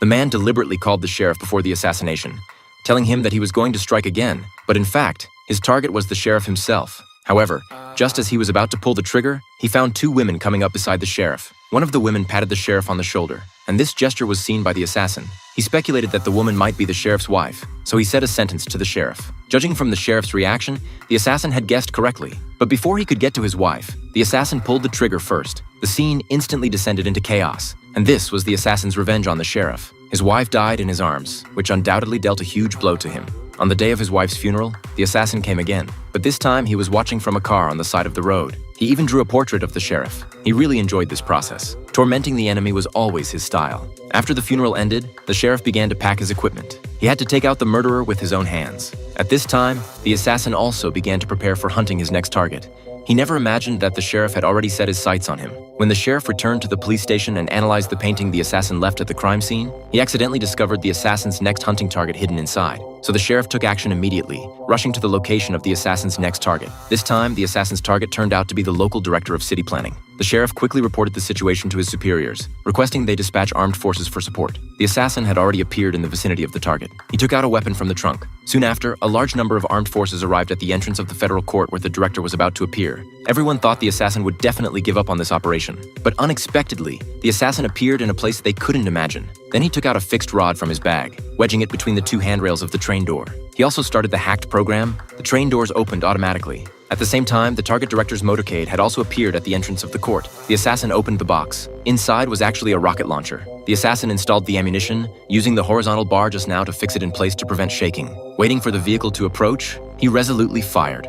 The man deliberately called the sheriff before the assassination, telling him that he was going to strike again, but in fact, his target was the sheriff himself. However, just as he was about to pull the trigger, he found two women coming up beside the sheriff. One of the women patted the sheriff on the shoulder, and this gesture was seen by the assassin. He speculated that the woman might be the sheriff's wife, so he said a sentence to the sheriff. Judging from the sheriff's reaction, the assassin had guessed correctly. But before he could get to his wife, the assassin pulled the trigger first. The scene instantly descended into chaos, and this was the assassin's revenge on the sheriff. His wife died in his arms, which undoubtedly dealt a huge blow to him. On the day of his wife's funeral, the assassin came again, but this time he was watching from a car on the side of the road. He even drew a portrait of the sheriff. He really enjoyed this process. Tormenting the enemy was always his style. After the funeral ended, the sheriff began to pack his equipment. He had to take out the murderer with his own hands. At this time, the assassin also began to prepare for hunting his next target. He never imagined that the sheriff had already set his sights on him. When the sheriff returned to the police station and analyzed the painting the assassin left at the crime scene, he accidentally discovered the assassin's next hunting target hidden inside. So the sheriff took action immediately, rushing to the location of the assassin's next target. This time, the assassin's target turned out to be the local director of city planning. The sheriff quickly reported the situation to his superiors, requesting they dispatch armed forces for support. The assassin had already appeared in the vicinity of the target. He took out a weapon from the trunk. Soon after, a large number of armed forces arrived at the entrance of the federal court where the director was about to appear. Everyone thought the assassin would definitely give up on this operation. But unexpectedly, the assassin appeared in a place they couldn't imagine. Then he took out a fixed rod from his bag, wedging it between the two handrails of the train door. He also started the hacked program. The train doors opened automatically. At the same time, the target director's motorcade had also appeared at the entrance of the court. The assassin opened the box. Inside was actually a rocket launcher. The assassin installed the ammunition, using the horizontal bar just now to fix it in place to prevent shaking. Waiting for the vehicle to approach, he resolutely fired.